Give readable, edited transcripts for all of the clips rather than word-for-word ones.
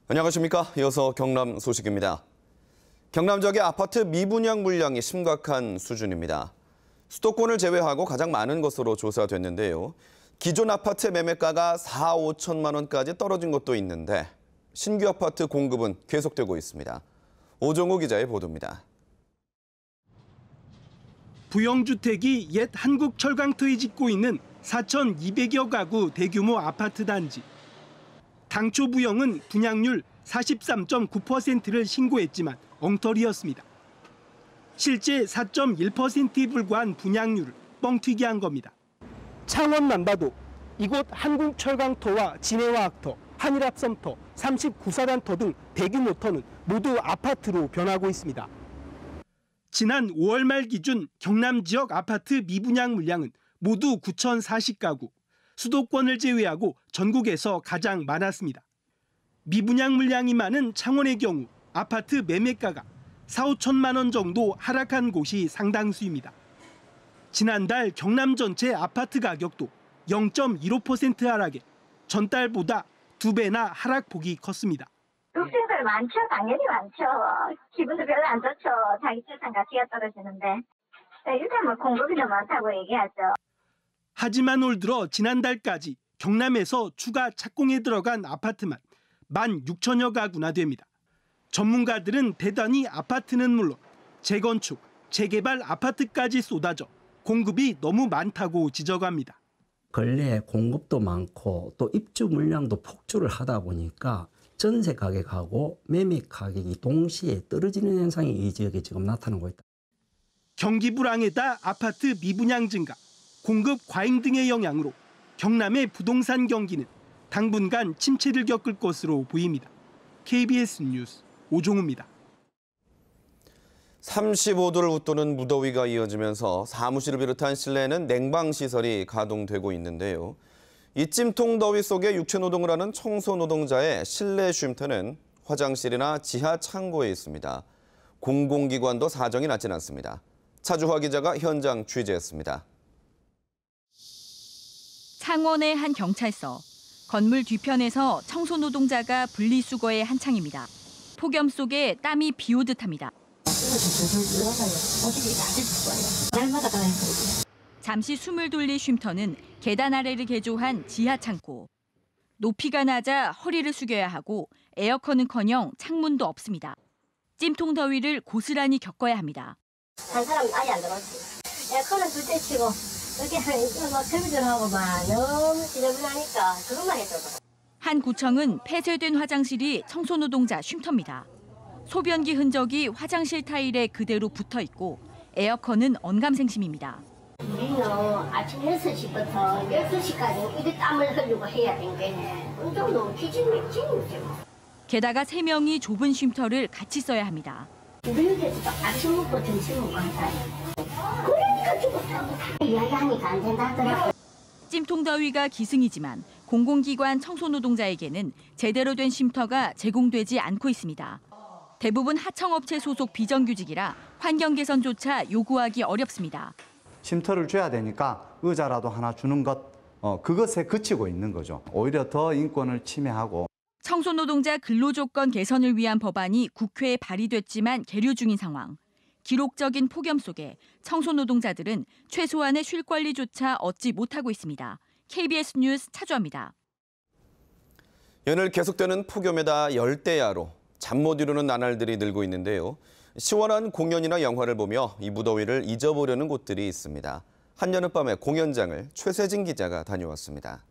안녕하십니까. 이어서 경남 소식입니다. 경남 지역의 아파트 미분양 물량이 심각한 수준입니다. 수도권을 제외하고 가장 많은 것으로 조사됐는데요. 기존 아파트 매매가가 4, 5천만 원까지 떨어진 곳도 있는데 신규 아파트 공급은 계속되고 있습니다. 오정우 기자의 보도입니다. 부영주택이 옛 한국철강터에 짓고 있는 4,200여 가구 대규모 아파트 단지. 당초 부영은 분양률 43.9%를 신고했지만 엉터리였습니다. 실제 4.1%에 불과한 분양률을 뻥튀기 한 겁니다. 창원만 봐도 이곳 한국철강터와 진해화학터, 한일합섬터, 39사단터 등 대규모 터는 모두 아파트로 변하고 있습니다. 지난 5월 말 기준 경남 지역 아파트 미분양 물량은 모두 9,040가구, 수도권을 제외하고 전국에서 가장 많았습니다. 미분양 물량이 많은 창원의 경우 아파트 매매가가 4, 5천만 원 정도 하락한 곳이 상당수입니다. 지난달 경남 전체 아파트 가격도 0.15% 하락해 전달보다 2배나 하락폭이 컸습니다. 욕심들 많죠. 당연히 많죠. 기분도 별로 안 좋죠. 자기 재산 가치가 떨어지는데. 일단 공급이 너무 많다고 얘기하죠. 하지만 올 들어 지난달까지 경남에서 추가 착공에 들어간 아파트만 16,000여 가구나 됩니다. 전문가들은 대단히 아파트는 물론 재건축, 재개발 아파트까지 쏟아져 공급이 너무 많다고 지적합니다. 근래에 공급도 많고 또 입주 물량도 폭주를 하다 보니까 전세 가격하고 매매 가격이 동시에 떨어지는 현상이 이 지역에 지금 나타나고 있다. 경기 불황에다 아파트 미분양 증가, 공급 과잉 등의 영향으로 경남의 부동산 경기는 당분간 침체를 겪을 것으로 보입니다. KBS 뉴스 오종우입니다. 35도를 웃도는 무더위가 이어지면서 사무실을 비롯한 실내에는 냉방시설이 가동되고 있는데요. 이 찜통 더위 속에 육체 노동을 하는 청소 노동자의 실내 쉼터는 화장실이나 지하 창고에 있습니다. 공공기관도 사정이 낮진 않습니다. 차주화 기자가 현장 취재했습니다. 창원의 한 경찰서. 건물 뒤편에서 청소 노동자가 분리수거에 한창입니다. 폭염 속에 땀이 비오듯합니다. 잠시 숨을 돌릴 쉼터는 계단 아래를 개조한 지하 창고. 높이가 낮아 허리를 숙여야 하고 에어컨은커녕 창문도 없습니다. 찜통 더위를 고스란히 겪어야 합니다. 한 사람 아예 안 들어왔지. 에어컨은 둘째 치고 이렇게 설비들하고 너무 지저분하니까 그것만 해줘. 한 구청은 폐쇄된 화장실이 청소 노동자 쉼터입니다. 소변기 흔적이 화장실 타일에 그대로 붙어 있고 에어컨은 언감생심입니다. 우리는 아침 6시부터 12시까지 이렇게 땀을 흘리고 해야 되는데 운동도 기진맥진이죠. 게다가 3명이 좁은 쉼터를 같이 써야 합니다. 우리한테도 아침 먹고 점심 먹고 한다. 그러니까 죽었다. 이야기하니까 안 된다 하더라고. 찜통 더위가 기승이지만 공공기관 청소 노동자에게는 제대로 된 쉼터가 제공되지 않고 있습니다. 대부분 하청업체 소속 비정규직이라 환경 개선조차 요구하기 어렵습니다. 쉼터를 줘야 되니까 의자라도 하나 주는 것, 그것에 그치고 있는 거죠. 오히려 더 인권을 침해하고. 청소노동자 근로조건 개선을 위한 법안이 국회에 발의됐지만 계류 중인 상황. 기록적인 폭염 속에 청소노동자들은 최소한의 쉴 권리조차 얻지 못하고 있습니다. KBS 뉴스 차주아입니다. 연일 계속되는 폭염에다 열대야로 잠 못 이루는 나날들이 늘고 있는데요. 시원한 공연이나 영화를 보며 이 무더위를 잊어보려는 곳들이 있습니다. 한여름밤의 공연장을 최세진 기자가 다녀왔습니다.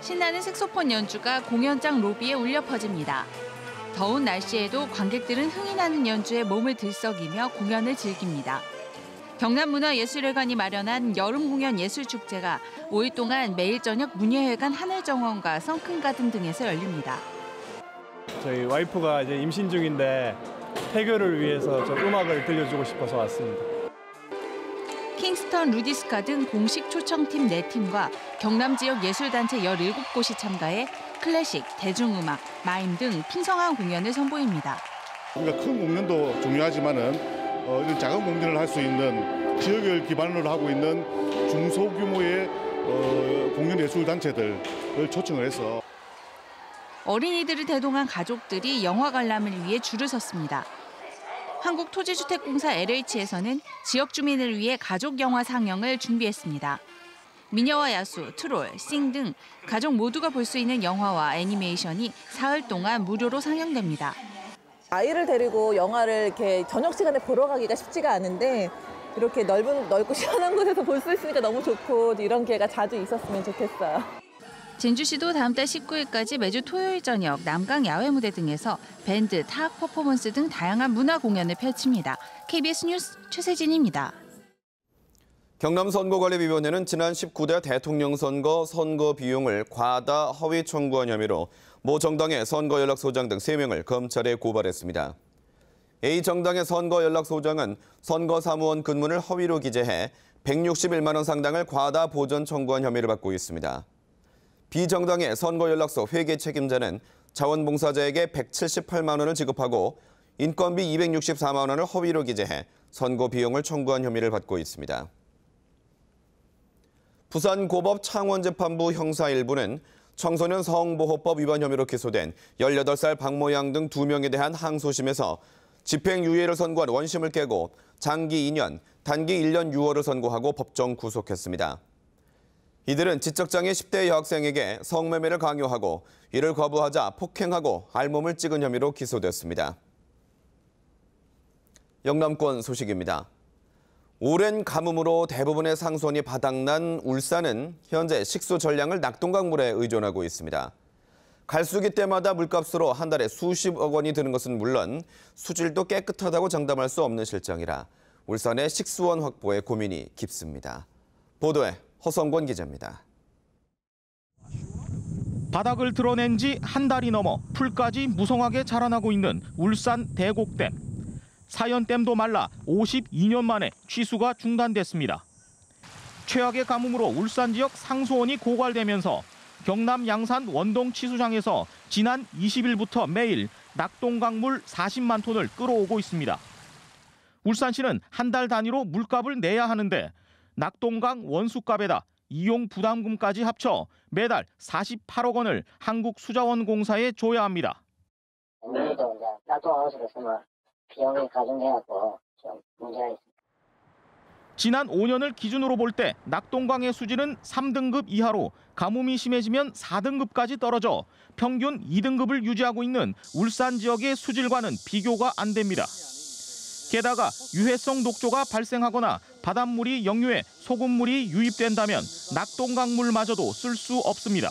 신나는 색소폰 연주가 공연장 로비에 울려 퍼집니다. 더운 날씨에도 관객들은 흥이 나는 연주에 몸을 들썩이며 공연을 즐깁니다. 경남문화예술회관이 마련한 여름 공연 예술축제가 5일 동안 매일 저녁 문예회관 하늘정원과 성큰가든 등에서 열립니다. 저희 와이프가 이제 임신 중인데 태교를 위해서 저 음악을 들려주고 싶어서 왔습니다. 킹스턴 루디스카 등 공식 초청팀 4팀과 경남 지역 예술단체 17곳이 참가해 클래식, 대중음악, 마임 등 풍성한 공연을 선보입니다. 그러니까 큰 공연도 중요하지만은 이런 작은 공연을 할 수 있는 지역을 기반으로 하고 있는 중소규모의 공연 예술 단체들을 초청을 해서 어린이들을 대동한 가족들이 영화 관람을 위해 줄을 섰습니다. 한국토지주택공사 LH에서는 지역 주민을 위해 가족 영화 상영을 준비했습니다. 미녀와 야수, 트롤, 싱 등 가족 모두가 볼 수 있는 영화와 애니메이션이 사흘 동안 무료로 상영됩니다. 아이를 데리고 영화를 이렇게 저녁 시간에 보러 가기가 쉽지가 않은데 이렇게 넓고 시원한 곳에서 볼 수 있으니까 너무 좋고 이런 기회가 자주 있었으면 좋겠어요. 진주시도 다음 달 19일까지 매주 토요일 저녁 남강 야외 무대 등에서 밴드, 탑 퍼포먼스 등 다양한 문화 공연을 펼칩니다. KBS 뉴스 최세진입니다. 경남선거관리위원회는 지난 19대 대통령 선거 비용을 과다 허위 청구한 혐의로 모 정당의 선거연락소장 등 3명을 검찰에 고발했습니다. A 정당의 선거연락소장은 선거사무원 근무를 허위로 기재해 161만 원 상당을 과다 보전 청구한 혐의를 받고 있습니다. B 정당의 선거연락소 회계 책임자는 자원봉사자에게 178만 원을 지급하고 인건비 264만 원을 허위로 기재해 선거 비용을 청구한 혐의를 받고 있습니다. 부산고법 창원재판부 형사 1부는 청소년 성보호법 위반 혐의로 기소된 18살 박모양 등 2명에 대한 항소심에서 집행유예를 선고한 원심을 깨고 장기 2년, 단기 1년 6월을 선고하고 법정 구속했습니다. 이들은 지적장애 10대 여학생에게 성매매를 강요하고 이를 거부하자 폭행하고 알몸을 찍은 혐의로 기소됐습니다. 영남권 소식입니다. 오랜 가뭄으로 대부분의 상수원이 바닥난 울산은 현재 식수 전량을 낙동강물에 의존하고 있습니다. 갈수기 때마다 물값으로 한 달에 수십억 원이 드는 것은 물론 수질도 깨끗하다고 장담할 수 없는 실정이라 울산의 식수원 확보에 고민이 깊습니다. 보도에 허성권 기자입니다. 바닥을 드러낸 지 한 달이 넘어 풀까지 무성하게 자라나고 있는 울산 대곡댐. 사연댐도 말라 52년 만에 취수가 중단됐습니다. 최악의 가뭄으로 울산 지역 상수원이 고갈되면서 경남 양산 원동 치수장에서 지난 20일부터 매일 낙동강물 40만 톤을 끌어오고 있습니다. 울산시는 한 달 단위로 물값을 내야 하는데 낙동강 원수값에다 이용 부담금까지 합쳐 매달 48억 원을 한국수자원공사에 줘야 합니다. 오늘도 이제 낙동강원수로 쓰면 비용이 가중돼갖고 좀 문제가 있습니다. 지난 5년을 기준으로 볼 때 낙동강의 수질은 3등급 이하로 가뭄이 심해지면 4등급까지 떨어져 평균 2등급을 유지하고 있는 울산 지역의 수질과는 비교가 안 됩니다. 게다가 유해성 녹조가 발생하거나 바닷물이 역류해 소금물이 유입된다면 낙동강물마저도 쓸 수 없습니다.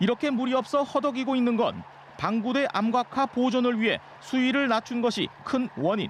이렇게 물이 없어 허덕이고 있는 건 방구대 암각화 보존을 위해 수위를 낮춘 것이 큰 원인.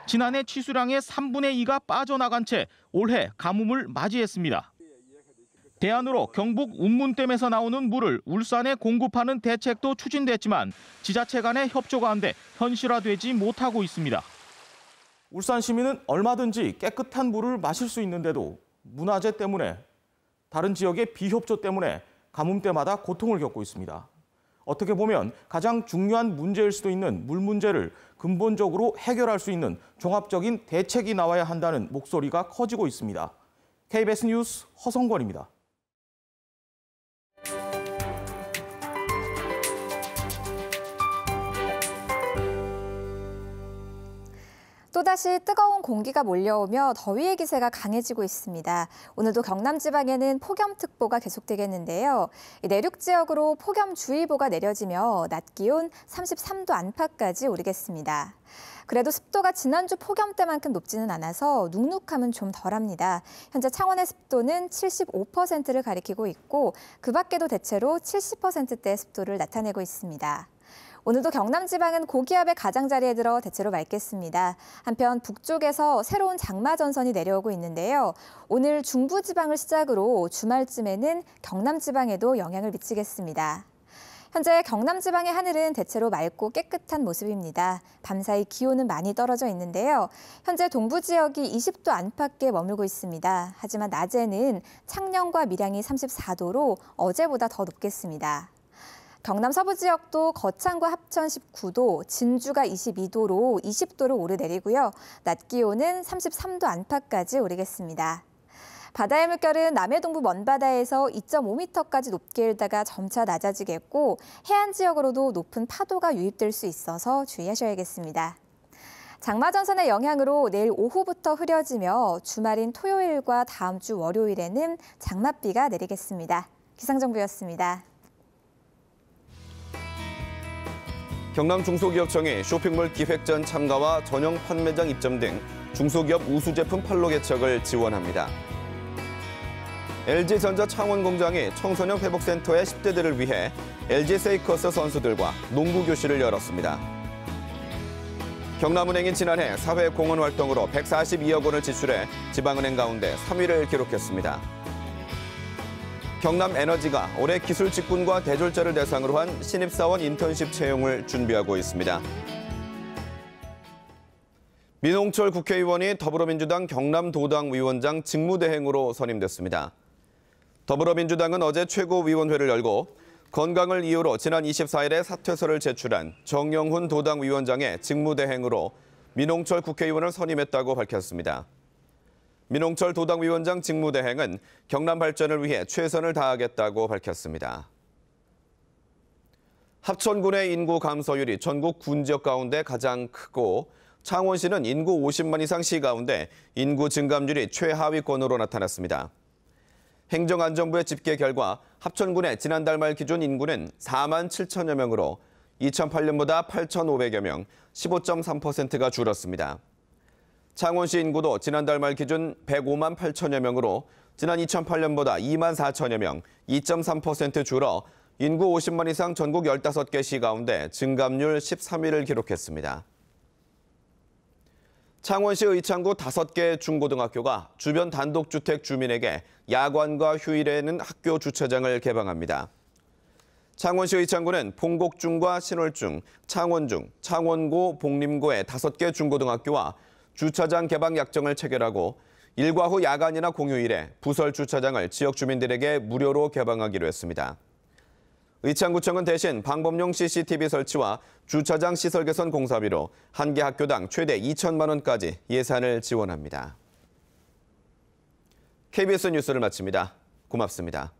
지난해 취수량의 3분의 2가 빠져나간 채 올해 가뭄을 맞이했습니다. 대안으로 경북 운문댐에서 나오는 물을 울산에 공급하는 대책도 추진됐지만 지자체 간의 협조가 안 돼 현실화되지 못하고 있습니다. 울산 시민은 얼마든지 깨끗한 물을 마실 수 있는데도 문화재 때문에 다른 지역의 비협조 때문에 가뭄 때마다 고통을 겪고 있습니다. 어떻게 보면 가장 중요한 문제일 수도 있는 물 문제를 근본적으로 해결할 수 있는 종합적인 대책이 나와야 한다는 목소리가 커지고 있습니다. KBS 뉴스 허성권입니다. 또다시 뜨거운 공기가 몰려오며 더위의 기세가 강해지고 있습니다. 오늘도 경남 지방에는 폭염특보가 계속되겠는데요. 내륙 지역으로 폭염주의보가 내려지며 낮 기온 33도 안팎까지 오르겠습니다. 그래도 습도가 지난주 폭염 때만큼 높지는 않아서 눅눅함은 좀 덜합니다. 현재 창원의 습도는 75%를 가리키고 있고 그 밖에도 대체로 70%대의 습도를 나타내고 있습니다. 오늘도 경남 지방은 고기압의 가장자리에 들어 대체로 맑겠습니다. 한편 북쪽에서 새로운 장마 전선이 내려오고 있는데요. 오늘 중부 지방을 시작으로 주말쯤에는 경남 지방에도 영향을 미치겠습니다. 현재 경남 지방의 하늘은 대체로 맑고 깨끗한 모습입니다. 밤사이 기온은 많이 떨어져 있는데요. 현재 동부 지역이 20도 안팎에 머물고 있습니다. 하지만 낮에는 창녕과 밀양이 34도로 어제보다 더 높겠습니다. 경남 서부 지역도 거창과 합천 19도, 진주가 22도로 20도를 오르내리고요. 낮 기온은 33도 안팎까지 오르겠습니다. 바다의 물결은 남해동부 먼바다에서 2.5m까지 높게 일다가 점차 낮아지겠고 해안 지역으로도 높은 파도가 유입될 수 있어서 주의하셔야겠습니다. 장마전선의 영향으로 내일 오후부터 흐려지며 주말인 토요일과 다음 주 월요일에는 장맛비가 내리겠습니다. 기상정보였습니다. 경남 중소기업청이 쇼핑몰 기획전 참가와 전용 판매장 입점 등 중소기업 우수 제품 판로 개척을 지원합니다. LG전자 창원공장이 청소년 회복센터의 10대들을 위해 LG 세이커스 선수들과 농구 교실을 열었습니다. 경남은행이 지난해 사회공헌 활동으로 142억 원을 지출해 지방은행 가운데 3위를 기록했습니다. 경남에너지가 올해 기술 직군과 대졸자를 대상으로 한 신입사원 인턴십 채용을 준비하고 있습니다. 민홍철 국회의원이 더불어민주당 경남도당위원장 직무대행으로 선임됐습니다. 더불어민주당은 어제 최고위원회를 열고 건강을 이유로 지난 24일에 사퇴서를 제출한 정영훈 도당위원장의 직무대행으로 민홍철 국회의원을 선임했다고 밝혔습니다. 민홍철 도당위원장 직무대행은 경남 발전을 위해 최선을 다하겠다고 밝혔습니다. 합천군의 인구 감소율이 전국 군 지역 가운데 가장 크고 창원시는 인구 50만 이상 시 가운데 인구 증감률이 최하위권으로 나타났습니다. 행정안전부의 집계 결과 합천군의 지난달 말 기준 인구는 4만 7천여 명으로 2008년보다 8,500여 명, 15.3%가 줄었습니다. 창원시 인구도 지난달 말 기준 105만 8천여 명으로 지난 2008년보다 2만 4천여 명, 2.3% 줄어 인구 50만 이상 전국 15개 시 가운데 증감률 13위를 기록했습니다. 창원시 의창구 5개 중고등학교가 주변 단독주택 주민에게 야관과 휴일에는 학교 주차장을 개방합니다. 창원시 의창구는 봉곡중과 신월중, 창원중, 창원고, 복림고의 5개 중고등학교와 주차장 개방 약정을 체결하고 일과 후 야간이나 공휴일에 부설 주차장을 지역 주민들에게 무료로 개방하기로 했습니다. 의창구청은 대신 방범용 CCTV 설치와 주차장 시설 개선 공사비로 한 개 학교당 최대 2천만 원까지 예산을 지원합니다. KBS 뉴스를 마칩니다. 고맙습니다.